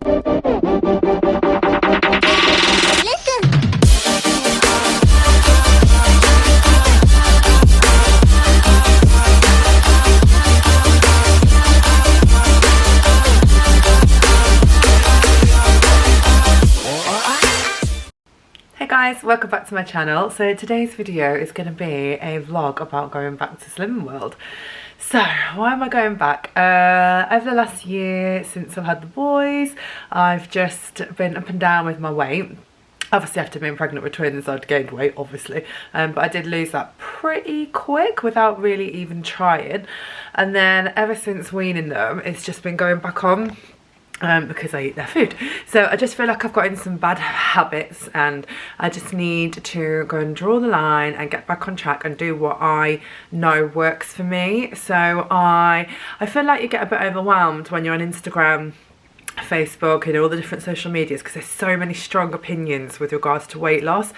Hey guys, welcome back to my channel. So today's video is going to be a vlog about going back to Slimming World. So why am I going back? Over the last year since I've had the boys, I've just been up and down with my weight. Obviously after being pregnant with twins I'd gained weight obviously, but I did lose that pretty quick without really even trying, and then ever since weaning them it's just been going back on. Because I eat their food. So I just feel like I've got in some bad habits and I just need to go and draw the line and get back on track and do what I know works for me. So I feel like you get a bit overwhelmed when you're on Instagram, Facebook, all the different social medias, because there's so many strong opinions with regards to weight loss.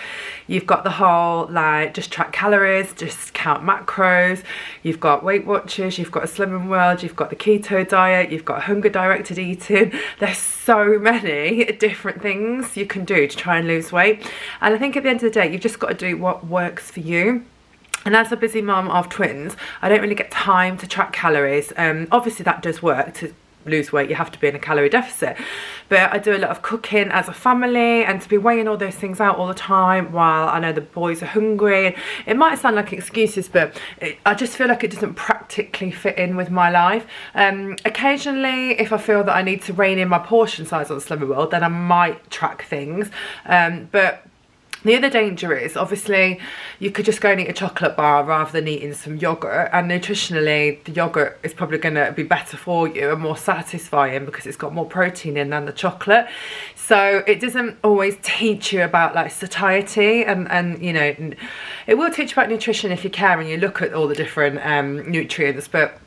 You've got the whole like just track calories, just count macros, you've got Weight Watchers, you've got a Slimming World, you've got the keto diet, you've got hunger directed eating. There's so many different things you can do to try and lose weight, and I think at the end of the day you've just got to do what works for you. And as a busy mum of twins, I don't really get time to track calories. Obviously that does work to lose weight, you have to be in a calorie deficit, but I do a lot of cooking as a family, and to be weighing all those things out all the time while I know the boys are hungry, it might sound like excuses, but I just feel like it doesn't practically fit in with my life. Occasionally if I feel that I need to rein in my portion size on Slimming World, then I might track things, but the other danger is, obviously, you could just go and eat a chocolate bar rather than eating some yogurt, and nutritionally the yogurt is probably going to be better for you and more satisfying because it's got more protein in than the chocolate. So it doesn't always teach you about like satiety, and you know, it will teach you about nutrition if you care and you look at all the different nutrients, but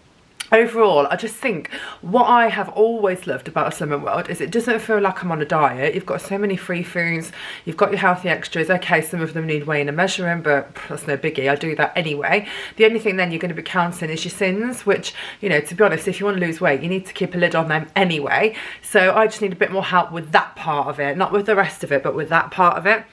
overall, I just think what I have always loved about a Slimming World is it doesn't feel like I'm on a diet. You've got so many free foods, you've got your healthy extras. Okay, some of them need weighing and measuring, but that's no biggie, I do that anyway. The only thing then you're going to be counting is your sins, which, you know, to be honest, if you want to lose weight, you need to keep a lid on them anyway. So I just need a bit more help with that part of it, not with the rest of it, but with that part of it.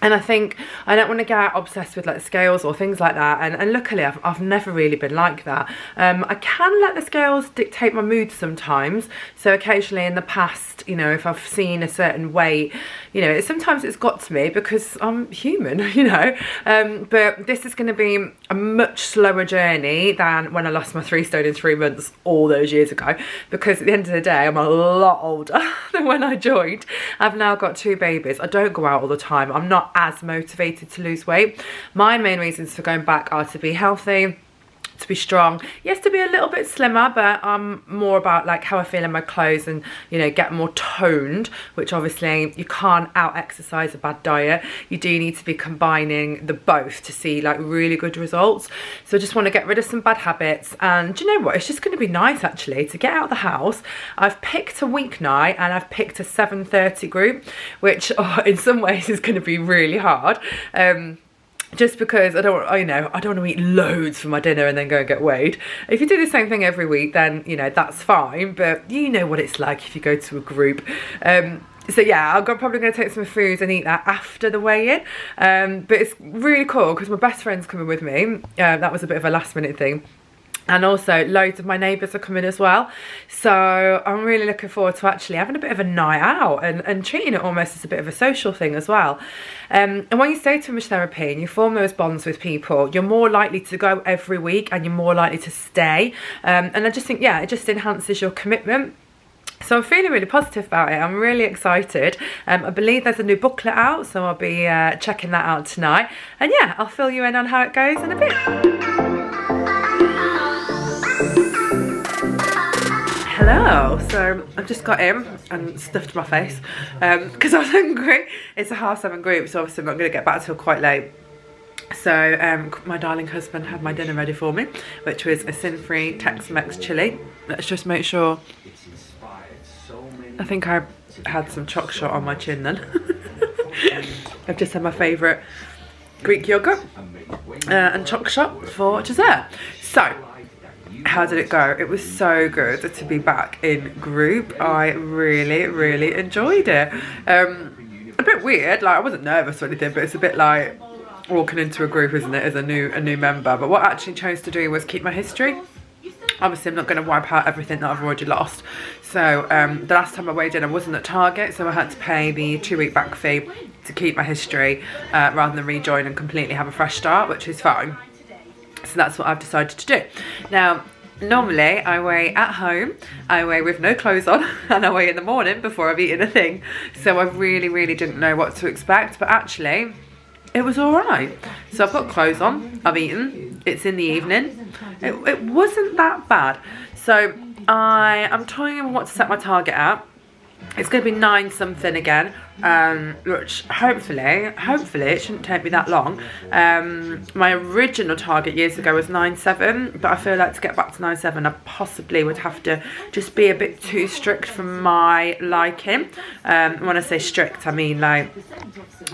And I think I don't want to get obsessed with like scales or things like that, and luckily I've never really been like that. I can let the scales dictate my mood sometimes, so occasionally in the past, you know, if I've seen a certain weight, you know, sometimes it's got to me because I'm human, you know, but this is going to be a much slower journey than when I lost my 3 stone in 3 months all those years ago, because at the end of the day I'm a lot older than when I joined. I've now got 2 babies, I don't go out all the time, I'm not as motivated to lose weight. My main reasons for going back are to be healthy, to be strong, yes, to be a little bit slimmer, but more about like how I feel in my clothes and, you know, get more toned, which obviously you can't out exercise a bad diet. You do need to be combining the both to see like really good results. So I just want to get rid of some bad habits, and do you know what, it's just going to be nice actually to get out of the house. I've picked a weeknight and I've picked a 7:30 group, which in some ways is going to be really hard. Just because I don't want to eat loads for my dinner and then go and get weighed. If you do the same thing every week, then, you know, that's fine, but you know what it's like if you go to a group. So yeah, I'm probably going to take some food and eat that after the weigh-in. But it's really cool because my best friend's coming with me. That was a bit of a last minute thing. And also loads of my neighbours are coming as well, so I'm really looking forward to actually having a bit of a night out and treating it almost as a bit of a social thing as well. And when you stay to image therapy and you form those bonds with people, you're more likely to go every week and you're more likely to stay, and I just think, yeah, it just enhances your commitment. So I'm feeling really positive about it. I'm really excited. I believe there's a new booklet out, so I'll be checking that out tonight, and yeah, I'll fill you in on how it goes in a bit. Hello, so I've just got in and stuffed my face because I was hungry. It's a 7:30 group, so obviously I'm not going to get back till quite late. So my darling husband had my dinner ready for me, which was a sin-free Tex-Mex chili. Let's just make sure. I think I had some choc shot on my chin then. I've just had my favourite Greek yogurt and choc shot for dessert. So how did it go? It was so good to be back in group. I really enjoyed it. A bit weird, like I wasn't nervous or anything, but it's a bit like walking into a group, isn't it, as a new member. But what I actually chose to do was keep my history. Obviously I'm not going to wipe out everything that I've already lost. So the last time I weighed in I wasn't at Target, so I had to pay the 2-week back fee to keep my history rather than rejoin and completely have a fresh start, which is fine. So that's what I've decided to do. Now normally I weigh at home, I weigh with no clothes on, and I weigh in the morning before I've eaten a thing. So I really didn't know what to expect, but actually it was all right. So I've got clothes on, I've eaten, it's in the evening. It wasn't that bad. So I am toying with what to set my target at. It's going to be 9 something again, which hopefully it shouldn't take me that long. My original target years ago was 9.7, but I feel like to get back to 9.7 I possibly would have to just be a bit too strict for my liking. When I say strict I mean like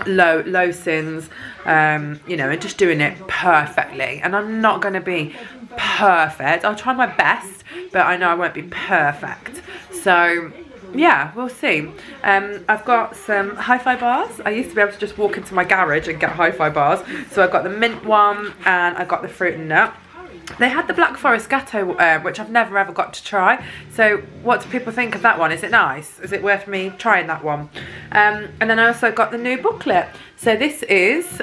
low sins, you know, and just doing it perfectly. And I'm not going to be perfect. I'll try my best, but I know I won't be perfect. So yeah, we'll see. I've got some hi-fi bars. I used to be able to just walk into my garage and get hi-fi bars. So I've got the mint one and I got the fruit and nut. They had the Black Forest Gatto, which I've never ever got to try. So what do people think of that one? Is it nice? Is it worth me trying that one? And then I also got the new booklet. So this is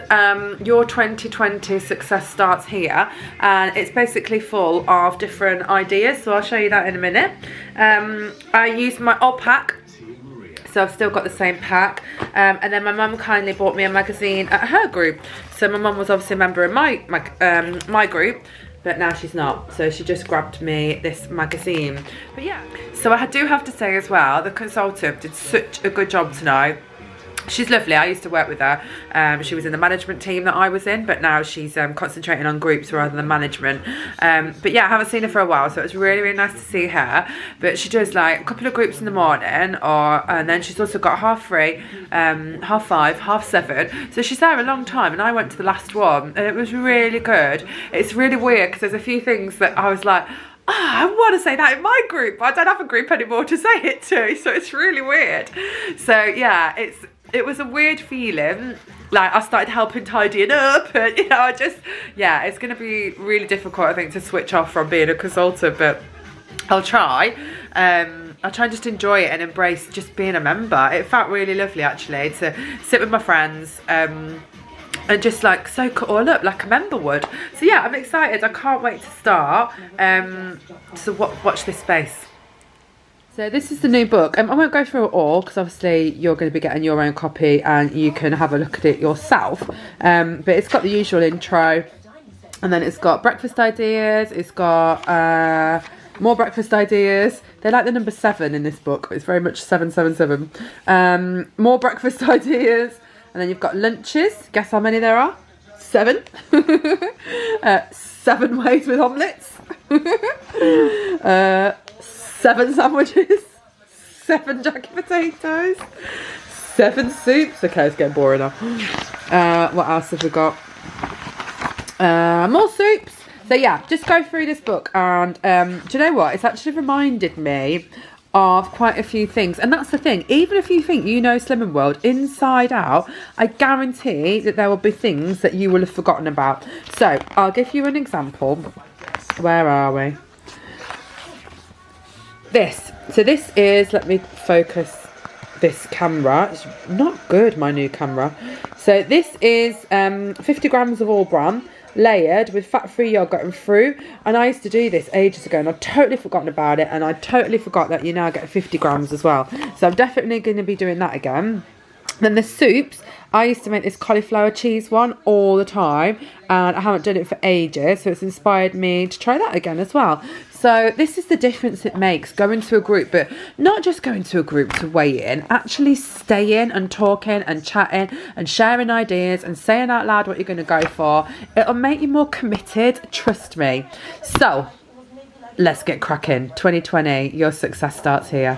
Your 2020 Success Starts Here. And it's basically full of different ideas. So I'll show you that in a minute. I used my old pack. So I've still got the same pack. And then my mum kindly bought me a magazine at her group. So my mum was obviously a member of my group, but now she's not, so she just grabbed me this magazine. But yeah, so I do have to say as well, the consultant did such a good job tonight. She's lovely. I used to work with her. She was in the management team that I was in, but now she's concentrating on groups rather than management. But yeah, I haven't seen her for a while, so it was really nice to see her. But she does like a couple of groups in the morning, and then she's also got 3:30, 5:30, 7:30. So she's there a long time, and I went to the last one, and it was really good. It's really weird because there's a few things that I was like, I want to say that in my group, but I don't have a group anymore to say it to, so it's really weird. So yeah, it was a weird feeling. Like I started helping tidying up, and you know, yeah, it's going to be really difficult I think to switch off from being a consultant, but I'll try. I'll try and just enjoy it and embrace just being a member. It felt really lovely actually to sit with my friends and just like soak it all up like a member would. So yeah, I'm excited. I can't wait to start. So watch this space. So this is the new book. I won't go through it all because obviously you're going to be getting your own copy and you can have a look at it yourself. But it's got the usual intro, and then it's got breakfast ideas. It's got more breakfast ideas. They like the number 7 in this book. It's very much 777. More breakfast ideas. And then you've got lunches. Guess how many there are? 7. 7 ways with omelettes. 7 sandwiches. 7 jacket potatoes. 7 soups. Okay, it's getting boring now. What else have we got? More soups. So yeah, just go through this book, and do you know what? It's actually reminded me of quite a few things. And that's the thing, even if you think you know Slimming World inside out, I guarantee that there will be things that you will have forgotten about. So I'll give you an example. Where are we? This. So this is, let me focus this camera. It's not good, my new camera. So this is 50 grams of all bran, layered with fat-free yogurt and fruit. And I used to do this ages ago and I've totally forgotten about it, and I totally forgot that you now get 50 grams as well. So I'm definitely going to be doing that again. Then the soups, I used to make this cauliflower cheese one all the time, and I haven't done it for ages, so it's inspired me to try that again as well. So this is the difference it makes, going to a group, but not just going to a group to weigh in, actually staying and talking and chatting and sharing ideas and saying out loud what you're going to go for. It'll make you more committed, trust me. So let's get cracking. 2020, your success starts here.